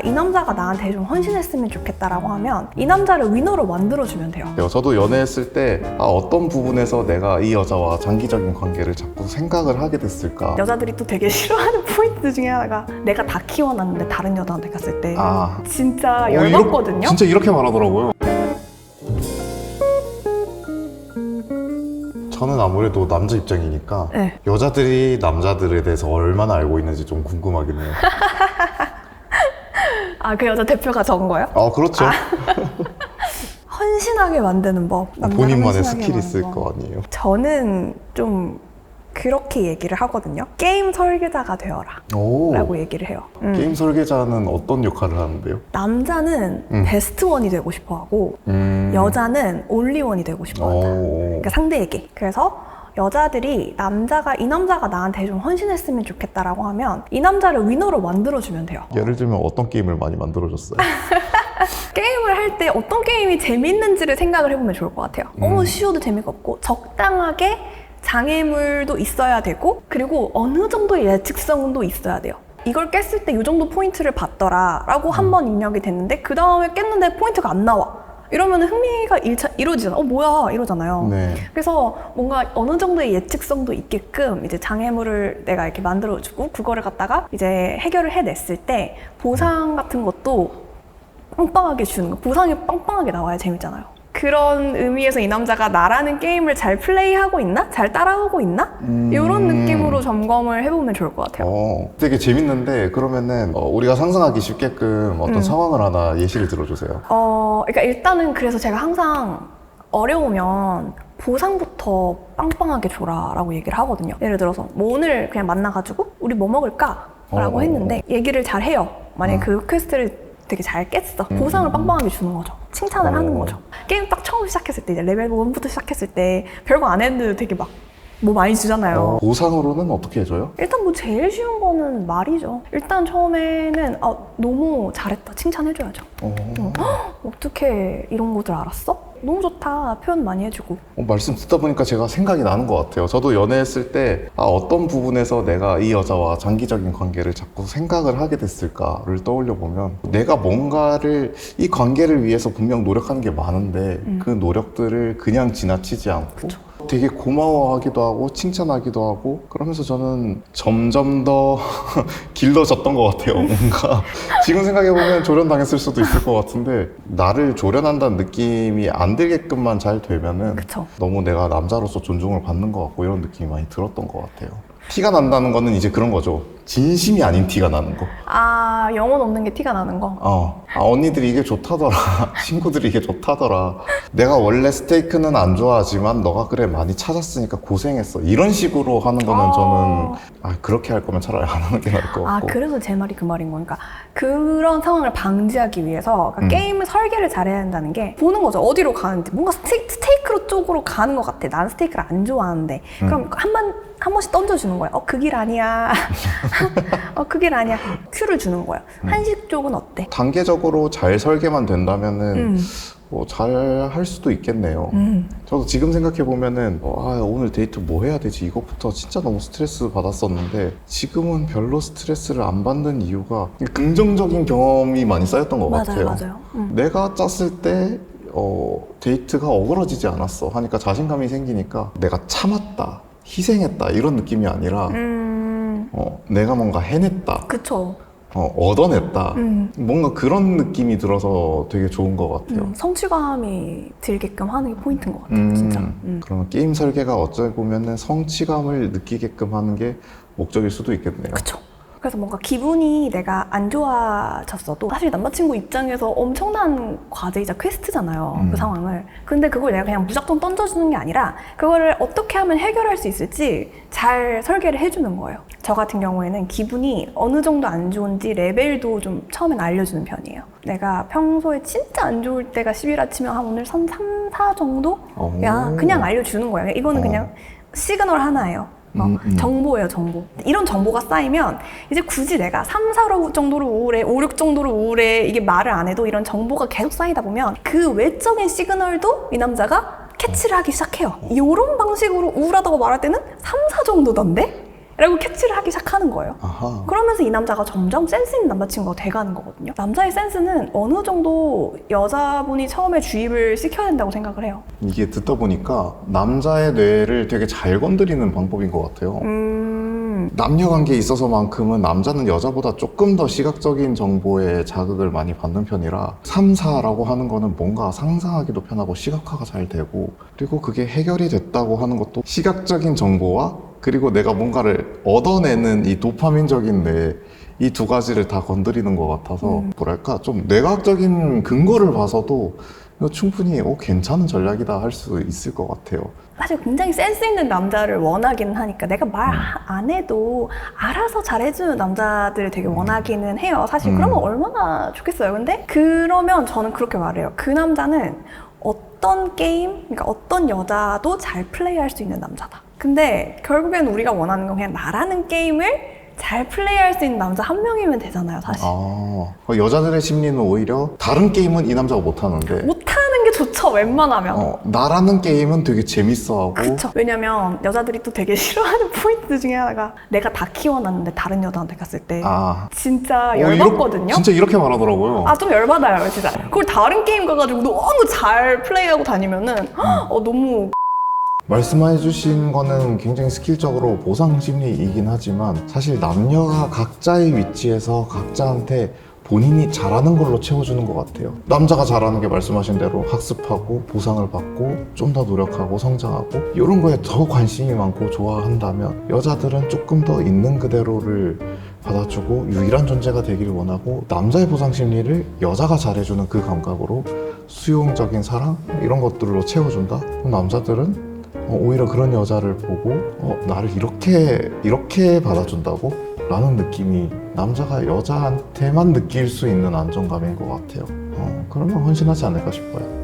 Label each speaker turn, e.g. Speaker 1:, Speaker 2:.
Speaker 1: 이 남자가 나한테 좀 헌신했으면 좋겠다라고 하면 이 남자를 위너로 만들어주면 돼요.
Speaker 2: 저도 연애했을 때 어떤 부분에서 내가 이 여자와 장기적인 관계를 자꾸 생각을 하게 됐을까.
Speaker 1: 여자들이 또 되게 싫어하는 포인트 중에 하나가 내가 다 키워놨는데 다른 여자한테 갔을 때 진짜 열받거든요.
Speaker 2: 진짜 이렇게 말하더라고요. 저는 아무래도 남자 입장이니까
Speaker 1: 네.
Speaker 2: 여자들이 남자들에 대해서 얼마나 알고 있는지 좀 궁금하긴 해요.
Speaker 1: 그 여자 대표가 적은 거예요?
Speaker 2: 그렇죠.
Speaker 1: 헌신하게 만드는 법.
Speaker 2: 본인만의
Speaker 1: 헌신하게
Speaker 2: 스킬이
Speaker 1: 만드는
Speaker 2: 있을
Speaker 1: 법.
Speaker 2: 거 아니에요.
Speaker 1: 저는 좀 그렇게 얘기를 하거든요. 게임 설계자가 되어라 라고 얘기를 해요.
Speaker 2: 게임 설계자는 어떤 역할을 하는데요?
Speaker 1: 남자는 베스트 원이 되고 싶어 하고 여자는 온리 원이 되고 싶어 한다. 그러니까 상대에게. 그래서 여자들이 이 남자가 나한테 좀 헌신했으면 좋겠다라고 하면 이 남자를 위너로 만들어주면 돼요.
Speaker 2: 예를 들면 어떤 게임을 많이 만들어줬어요?
Speaker 1: 게임을 할 때 어떤 게임이 재밌는지를 생각을 해보면 좋을 것 같아요. 너무 쉬워도 재미가 없고 적당하게 장애물도 있어야 되고 그리고 어느 정도의 예측성도 있어야 돼요. 이걸 깼을 때 이 정도 포인트를 받더라 라고 한 번 입력이 됐는데 그 다음에 깼는데 포인트가 안 나와. 이러면 흥미가 이루어지잖아. 뭐야 이러잖아요.
Speaker 2: 네.
Speaker 1: 그래서 뭔가 어느 정도의 예측성도 있게끔 이제 장애물을 내가 이렇게 만들어주고 그거를 갖다가 이제 해결을 해냈을 때 보상 같은 것도 빵빵하게 주는 거. 보상이 빵빵하게 나와야 재밌잖아요. 그런 의미에서 이 남자가 나라는 게임을 잘 플레이하고 있나? 잘 따라하고 있나? 이런 느낌으로 점검을 해보면 좋을 것 같아요.
Speaker 2: 되게 재밌는데 그러면은 우리가 상상하기 쉽게끔 어떤 상황을 하나 예시를 들어주세요.
Speaker 1: 그러니까 일단은 그래서 제가 항상 어려우면 보상부터 빵빵하게 줘라 라고 얘기를 하거든요. 예를 들어서 뭐 오늘 그냥 만나가지고 우리 뭐 먹을까? 라고 했는데 얘기를 잘 해요. 만약에 그 퀘스트를 되게 잘 깼어. 보상을 빵빵하게 주는 거죠. 칭찬을 하는 거죠. 게임 딱 처음 시작했을 때 이제 레벨 1부터 시작했을 때 별거 안 했는데도 되게 막 뭐 많이 주잖아요.
Speaker 2: 보상으로는 어떻게 해줘요?
Speaker 1: 일단 뭐 제일 쉬운 거는 말이죠. 일단 처음에는 너무 잘했다 칭찬해줘야죠. 어떻게 이런 것들 알았어? 너무 좋다 표현 많이 해주고.
Speaker 2: 말씀 듣다 보니까 제가 생각이 나는 것 같아요. 저도 연애했을 때 어떤 부분에서 내가 이 여자와 장기적인 관계를 자꾸 생각을 하게 됐을까를 떠올려 보면 내가 뭔가를 이 관계를 위해서 분명 노력하는 게 많은데 그 노력들을 그냥 지나치지 않고
Speaker 1: 그쵸.
Speaker 2: 되게 고마워하기도 하고 칭찬하기도 하고 그러면서 저는 점점 더 길러졌던 것 같아요. 뭔가 지금 생각해보면 조련당했을 수도 있을 것 같은데 나를 조련한다는 느낌이 안 들게끔만 잘 되면은
Speaker 1: 그쵸.
Speaker 2: 너무 내가 남자로서 존중을 받는 것 같고 이런 느낌이 많이 들었던 것 같아요. 티가 난다는 거는 이제 그런 거죠. 진심이 아닌 티가 나는 거.
Speaker 1: 영혼 없는 게 티가 나는 거.
Speaker 2: 언니들이 이게 좋다더라. 친구들이 이게 좋다더라. 내가 원래 스테이크는 안 좋아하지만 너가 그래 많이 찾았으니까 고생했어. 이런 식으로 하는 거는 저는 그렇게 할 거면 차라리 안 하는 게 나을 것 같고.
Speaker 1: 그래서 제 말이 그 말인 거니까 그런 상황을 방지하기 위해서 게임을 설계를 잘해야 한다는 게 보는 거죠. 어디로 가는지. 뭔가 스테이크로 쪽으로 가는 것 같아. 난 스테이크를 안 좋아하는데. 그럼 한 번씩 던져주는 거야. 그 길 아니야. 그 길 아니야. 큐를 주는 거야. 한식 쪽은 어때?
Speaker 2: 단계적으로 잘 설계만 된다면은 잘 할 수도 있겠네요. 저도 지금 생각해보면은 오늘 데이트 뭐 해야 되지? 이것부터 진짜 너무 스트레스 받았었는데 지금은 별로 스트레스를 안 받는 이유가 긍정적인 경험이 많이 쌓였던 것 같아요.
Speaker 1: 맞아요.
Speaker 2: 내가 짰을 때 데이트가 어그러지지 않았어 하니까 자신감이 생기니까 내가 참았다, 희생했다 이런 느낌이 아니라 내가 뭔가 해냈다.
Speaker 1: 그쵸.
Speaker 2: 얻어냈다. 뭔가 그런 느낌이 들어서 되게 좋은 것 같아요.
Speaker 1: 성취감이 들게끔 하는 게 포인트인 것 같아요. 진짜.
Speaker 2: 그러면 게임 설계가 어찌 보면은 성취감을 느끼게끔 하는 게 목적일 수도 있겠네요.
Speaker 1: 그쵸. 그래서 뭔가 기분이 내가 안 좋아졌어도 사실 남자친구 입장에서 엄청난 과제이자 퀘스트잖아요. 그 상황을. 근데 그걸 내가 그냥 무작정 던져주는 게 아니라 그거를 어떻게 하면 해결할 수 있을지 잘 설계를 해주는 거예요. 저 같은 경우에는 기분이 어느 정도 안 좋은지 레벨도 좀 처음엔 알려주는 편이에요. 내가 평소에 진짜 안 좋을 때가 10이라 치면 한 오늘 3, 4 정도? 야, 그냥 알려주는 거예요. 이거는 그냥 시그널 하나예요. 정보예요, 정보. 이런 정보가 쌓이면 이제 굳이 내가 3, 4 정도로 우울해, 5, 6 정도로 우울해 이게 말을 안 해도 이런 정보가 계속 쌓이다 보면 그 외적인 시그널도 이 남자가 캐치를 하기 시작해요. 이런 방식으로 우울하다고 말할 때는 3, 4 정도던데? 라고 캐치를 하기 시작하는 거예요.
Speaker 2: 아하.
Speaker 1: 그러면서 이 남자가 점점 센스 있는 남자친구가 돼가는 거거든요. 남자의 센스는 어느 정도 여자분이 처음에 주입을 시켜야 된다고 생각을 해요.
Speaker 2: 이게 듣다 보니까 남자의 뇌를 되게 잘 건드리는 방법인 것 같아요. 남녀 관계에 있어서만큼은 남자는 여자보다 조금 더 시각적인 정보에 자극을 많이 받는 편이라 3, 4라고 하는 거는 뭔가 상상하기도 편하고 시각화가 잘 되고, 그리고 그게 해결이 됐다고 하는 것도 시각적인 정보와 그리고 내가 뭔가를 얻어내는 이 도파민적인 뇌, 이 두 가지를 다 건드리는 것 같아서 뭐랄까 좀 뇌과학적인 근거를 봐서도 이거 충분히 괜찮은 전략이다 할 수 있을 것 같아요.
Speaker 1: 사실 굉장히 센스 있는 남자를 원하기는 하니까 내가 말 안 해도 알아서 잘해주는 남자들을 되게 원하기는 해요. 사실 그러면 얼마나 좋겠어요. 근데 그러면 저는 그렇게 말해요. 그 남자는 어떤 게임, 그러니까 어떤 여자도 잘 플레이할 수 있는 남자다. 근데 결국엔 우리가 원하는 건 그냥 나라는 게임을 잘 플레이할 수 있는 남자 한 명이면 되잖아요, 사실.
Speaker 2: 여자들의 심리는 오히려 다른 게임은 이 남자가 못하는데
Speaker 1: 못하는 게 좋죠, 웬만하면.
Speaker 2: 나라는 게임은 되게 재밌어하고.
Speaker 1: 그쵸. 왜냐면 여자들이 또 되게 싫어하는 포인트 중에 하나가 내가 다 키워놨는데 다른 여자한테 갔을 때 진짜 열받거든요.
Speaker 2: 진짜 이렇게 말하더라고요.
Speaker 1: 좀 열받아요, 진짜. 그걸 다른 게임 가가지고 너무 잘 플레이하고 다니면은 너무
Speaker 2: 말씀해주신 거는 굉장히 스킬적으로 보상 심리이긴 하지만 사실 남녀가 각자의 위치에서 각자한테 본인이 잘하는 걸로 채워주는 것 같아요. 남자가 잘하는 게 말씀하신 대로 학습하고 보상을 받고 좀 더 노력하고 성장하고 이런 거에 더 관심이 많고 좋아한다면, 여자들은 조금 더 있는 그대로를 받아주고 유일한 존재가 되길 원하고 남자의 보상 심리를 여자가 잘해주는 그 감각으로 수용적인 사랑 이런 것들로 채워준다? 그럼 남자들은 오히려 그런 여자를 보고 나를 이렇게 받아준다고? 라는 느낌이 남자가 여자한테만 느낄 수 있는 안정감인 것 같아요. 그러면 헌신하지 않을까 싶어요.